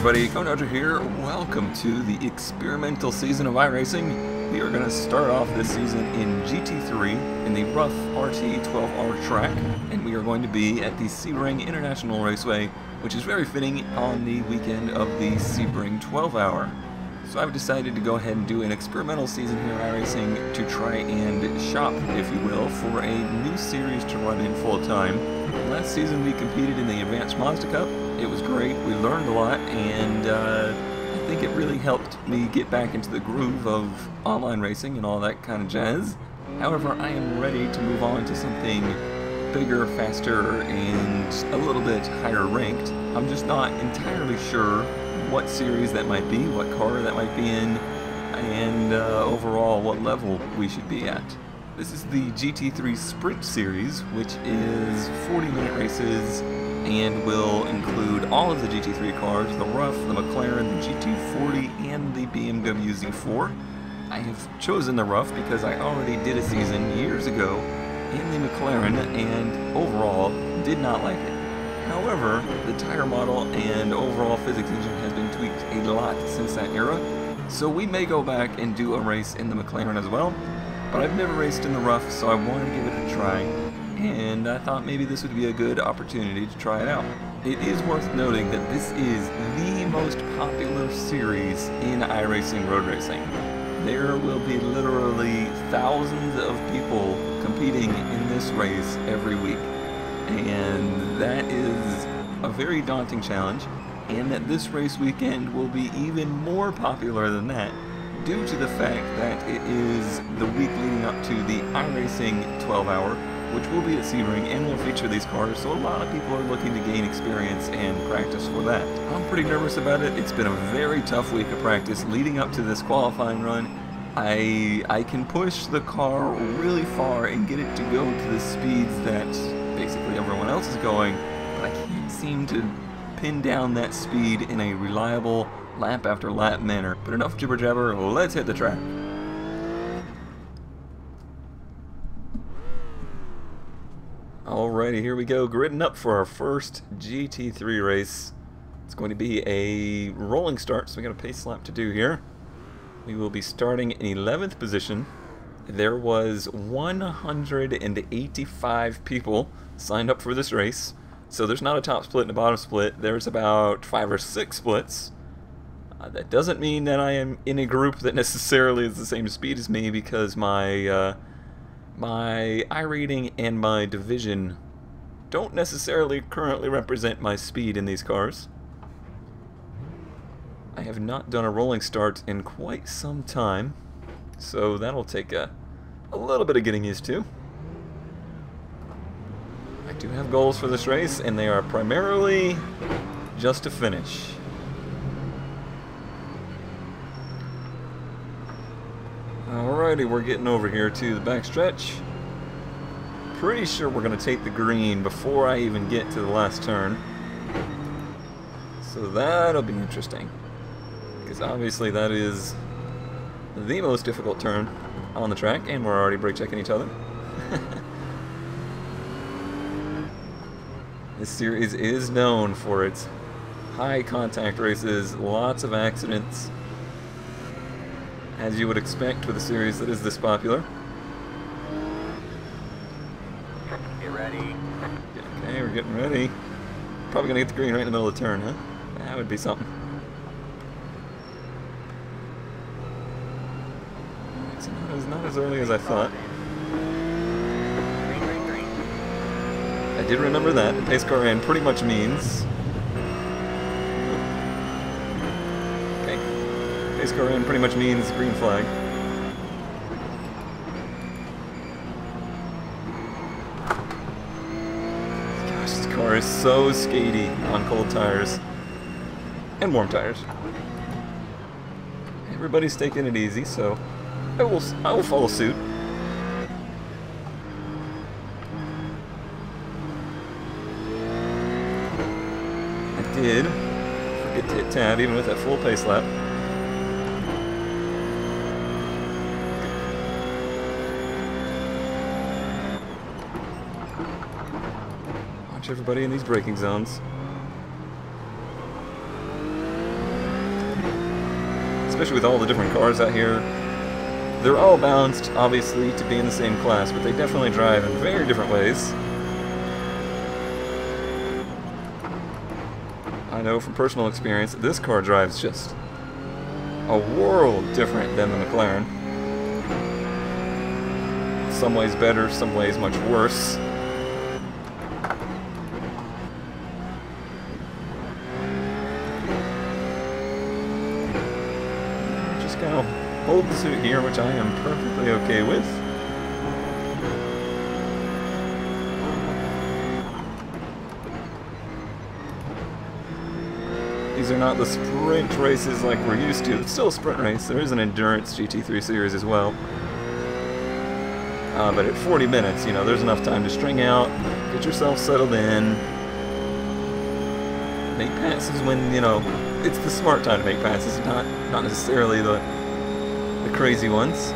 everybody, Dodger here. Welcome to the experimental season of iRacing. We are going to start off this season in GT3 in the rough RT 12R track, and we are going to be at the Sebring International Raceway, which is very fitting on the weekend of the Sebring 12-hour. So I've decided to go ahead and do an experimental season here at iRacing to try and shop, if you will, for a new series to run in full time. Last season we competed in the Advanced Mazda Cup. It was great, we learned a lot, and I think it really helped me get back into the groove of online racing and all that kind of jazz. However, I am ready to move on to something bigger, faster, and a little bit higher ranked. I'm just not entirely sure what series that might be, what car that might be in, and overall what level we should be at. This is the GT3 Sprint Series, which is 40-minute races and will include all of the GT3 cars, the Rough, the McLaren, the GT40, and the BMW Z4. I have chosen the Rough because I already did a season years ago in the McLaren and overall did not like it. However, the tire model and overall physics engine has been tweaked a lot since that era, so we may go back and do a race in the McLaren as well. But I've never raced in the Rough, so I wanted to give it a try, and I thought maybe this would be a good opportunity to try it out. It is worth noting that this is the most popular series in iRacing road racing. There will be literally thousands of people competing in this race every week, and that is a very daunting challenge, and that this race weekend will be even more popular than that, due to the fact that it is the week leading up to the iRacing 12-hour, which will be at Sebring and will feature these cars, so a lot of people are looking to gain experience and practice for that. I'm pretty nervous about it. It's been a very tough week of practice leading up to this qualifying run. I can push the car really far and get it to go to the speeds that basically everyone else is going, but I can't seem to pin down that speed in a reliable lap after lap manner. But enough jibber jabber, let's hit the track. Alrighty, here we go, gridding up for our first GT3 race. It's going to be a rolling start, so we got a pace lap to do here. We will be starting in 11th position. There was 185 people signed up for this race, so there's not a top split and a bottom split. There's about 5 or 6 splits. That doesn't mean that I am in a group that necessarily is the same speed as me, because my my iRating and my division don't necessarily currently represent my speed in these cars. I have not done a rolling start in quite some time, so that'll take a little bit of getting used to. I do have goals for this race, and they are primarily just to finish. Alrighty, we're getting over here to the backstretch. Pretty sure we're going to take the green before I even get to the last turn. So that'll be interesting, because obviously that is the most difficult turn on the track, and we're already brake checking each other. This series is known for its high contact races, lots of accidents, as you would expect with a series that is this popular. Get ready. Okay, we're getting ready. Probably gonna get the green right in the middle of the turn, huh? That would be something. It's not as early as I thought. Green, green, green. I did remember that. The pace car in pretty much means... Pace car in pretty much means green flag. Gosh, this car is so skatey on cold tires. And warm tires. Everybody's taking it easy, so I will follow suit. I did forget to hit tab even with that full pace lap. Watch everybody in these braking zones. especially with all the different cars out here. They're all balanced, obviously, to be in the same class, but they definitely drive in very different ways. I know from personal experience that this car drives just a world different than the McLaren. Some ways better, some ways much worse. Just gonna hold the suit here, which I am perfectly okay with. These are not the sprint races like we're used to. It's still a sprint race. There is an endurance GT3 series as well. But at 40 minutes, you know, there's enough time to string out, get yourself settled in, make passes when, you know, it's the smart time to make passes, not necessarily the crazy ones.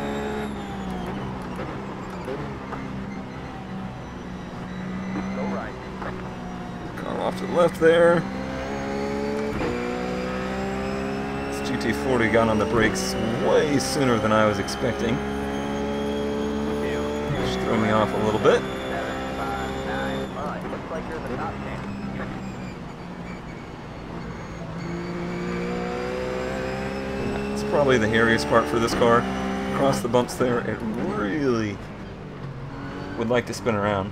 Go right. Car off to the left there. This GT40 got on the brakes way sooner than I was expecting. Just threw me off a little bit. 7, 5, 9. All right, looks like you're the top 10. It's probably the hairiest part for this car. Across the bumps there, it really would like to spin around.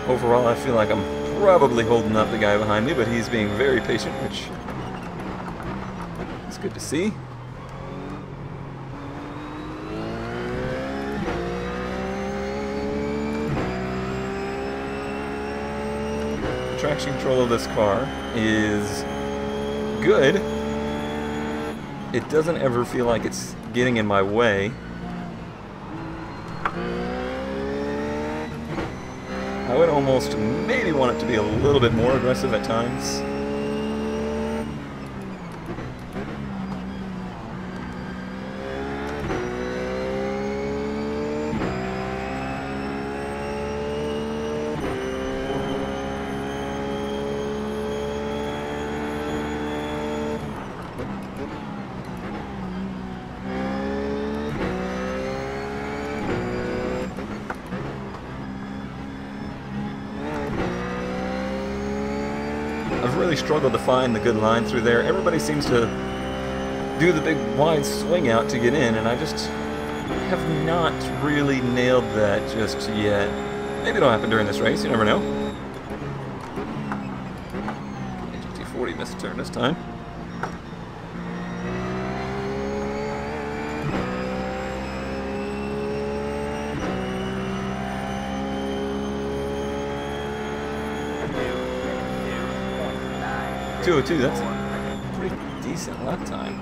Overall, I feel like I'm probably holding up the guy behind me, but he's being very patient, which is good to see. The traction control of this car is good. It doesn't ever feel like it's getting in my way. I would almost maybe want it to be a little bit more aggressive at times. I've really struggled to find the good line through there. Everybody seems to do the big wide swing out to get in, and I just have not really nailed that just yet. Maybe it'll happen during this race, you never know. GT40 missed a turn this time. .202, that's a pretty decent lap time.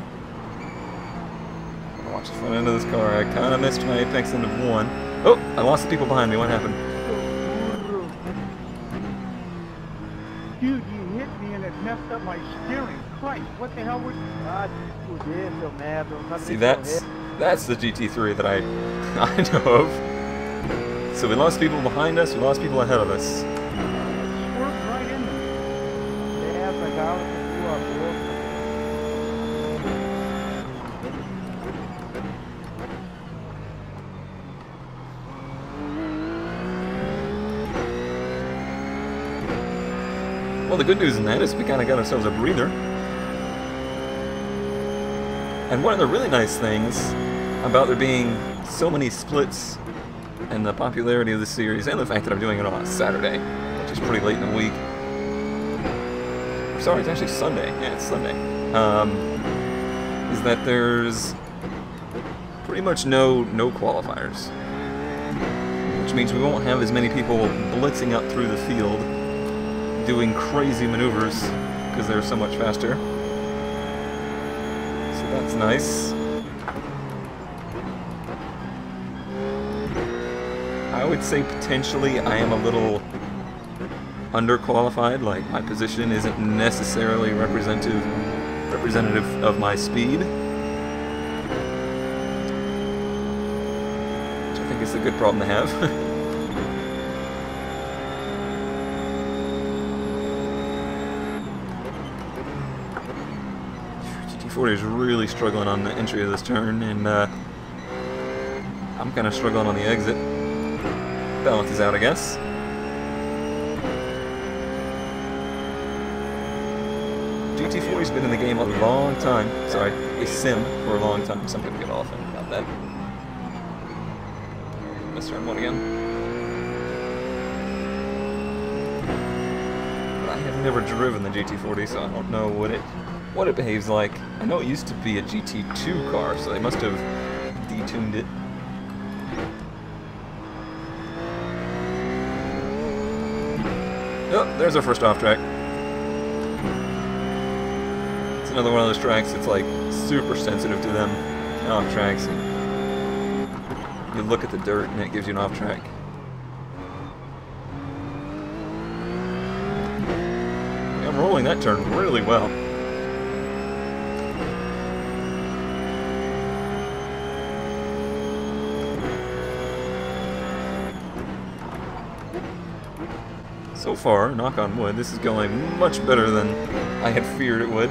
Watch the front end of this car. I kind of missed my apex into 1. Oh, I lost the people behind me. What happened? Dude, you hit me and it messed up my steering. Christ, what the hell was... See, that's the GT3 that I know of. So we lost people behind us, we lost people ahead of us. Swerved right into me. Well, the good news in that is we kind of got ourselves a breather. And one of the really nice things about there being so many splits and the popularity of the series, and the fact that I'm doing it on a Saturday, which is pretty late in the week. Sorry, it's actually Sunday. Yeah, it's Sunday. Is that there's pretty much no qualifiers, which means we won't have as many people blitzing up through the field doing crazy maneuvers because they're so much faster. So that's nice. I would say potentially I am a little underqualified, like my position isn't necessarily representative of my speed. good problem to have. GT40 is really struggling on the entry of this turn, and I'm kind of struggling on the exit. Balance is out, I guess. GT40's been in the game a long time. Sorry, a sim for a long time. So I'm gonna get off about that. Let's turn one again. I have never driven the GT40, so I don't know what it behaves like. I know it used to be a GT2 car, so they must have detuned it. Oh, there's our first off track. It's another one of those tracks that's like super sensitive to them off tracks. You look at the dirt and it gives you an off track. I'm rolling that turn really well. So far, knock on wood, this is going much better than I had feared it would.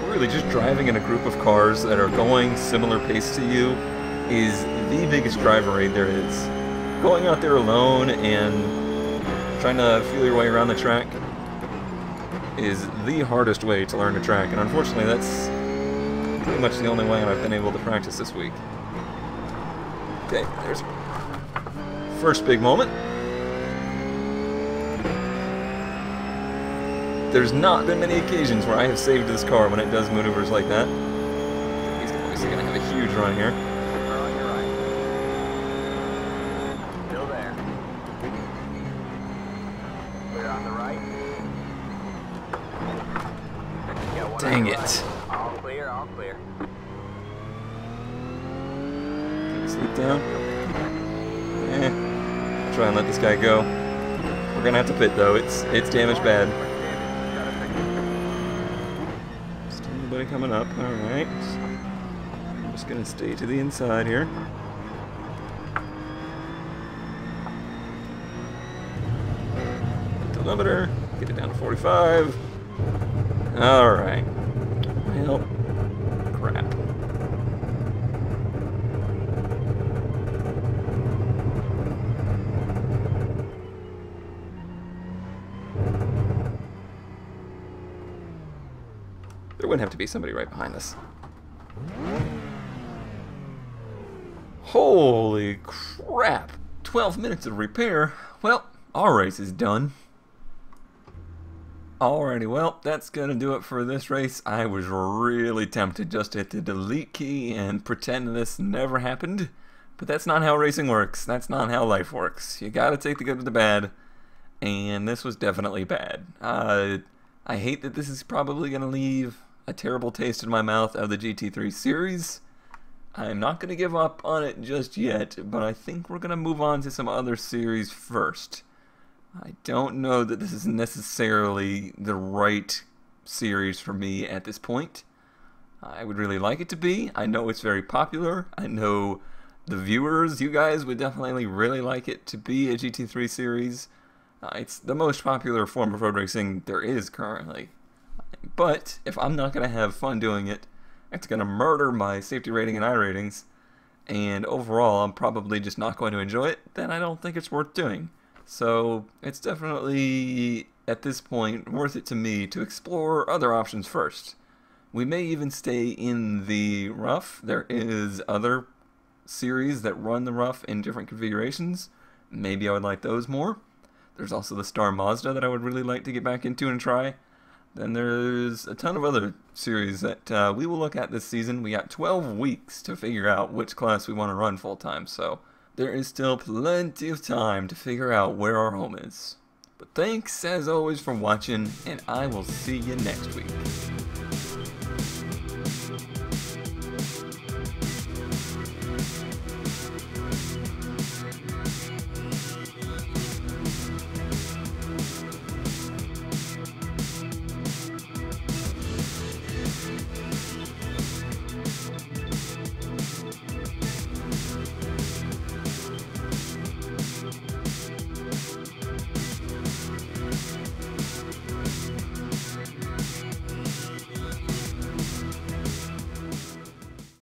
Really, just driving in a group of cars that are going similar pace to you is the biggest driver aid there is. Going out there alone and trying to feel your way around the track is the hardest way to learn a track, and unfortunately that's pretty much the only way I've been able to practice this week. Okay, there's first big moment. There's not been many occasions where I have saved this car when it does maneuvers like that. He's obviously going to have a huge run here. We're on your right. Still there. Clear on the right. Got one Dang on the it. right. All clear, all clear. Sleep down. Try and let this guy go. We're going to have to pit though. It's damaged bad. Anybody coming up? Alright. I'm just gonna stay to the inside here. Hit the limiter. Get it down to 45. Alright. Well, crap. There wouldn't have to be somebody right behind us. Holy crap! 12 minutes of repair. Well, our race is done. Alrighty, well, that's gonna do it for this race. I was really tempted just to hit the delete key and pretend this never happened. But that's not how racing works. That's not how life works. You gotta take the good with the bad. And this was definitely bad. I hate that this is probably gonna leave a terrible taste in my mouth of the GT3 series. I'm not going to give up on it just yet, but I think we're going to move on to some other series first. I don't know that this is necessarily the right series for me at this point. I would really like it to be. I know it's very popular. I know the viewers, you guys, would definitely really like it to be a GT3 series. It's the most popular form of road racing there is currently. But if I'm not going to have fun doing it, it's going to murder my safety rating and I ratings, and overall I'm probably just not going to enjoy it, then I don't think it's worth doing. So it's definitely, at this point, worth it to me to explore other options first. We may even stay in the rough. There is other series that run the rough in different configurations. Maybe I would like those more. There's also the Star Mazda that I would really like to get back into and try. Then there's a ton of other series that we will look at this season. We got 12 weeks to figure out which class we want to run full-time, so there is still plenty of time to figure out where our home is. But thanks, as always, for watching, and I will see you next week.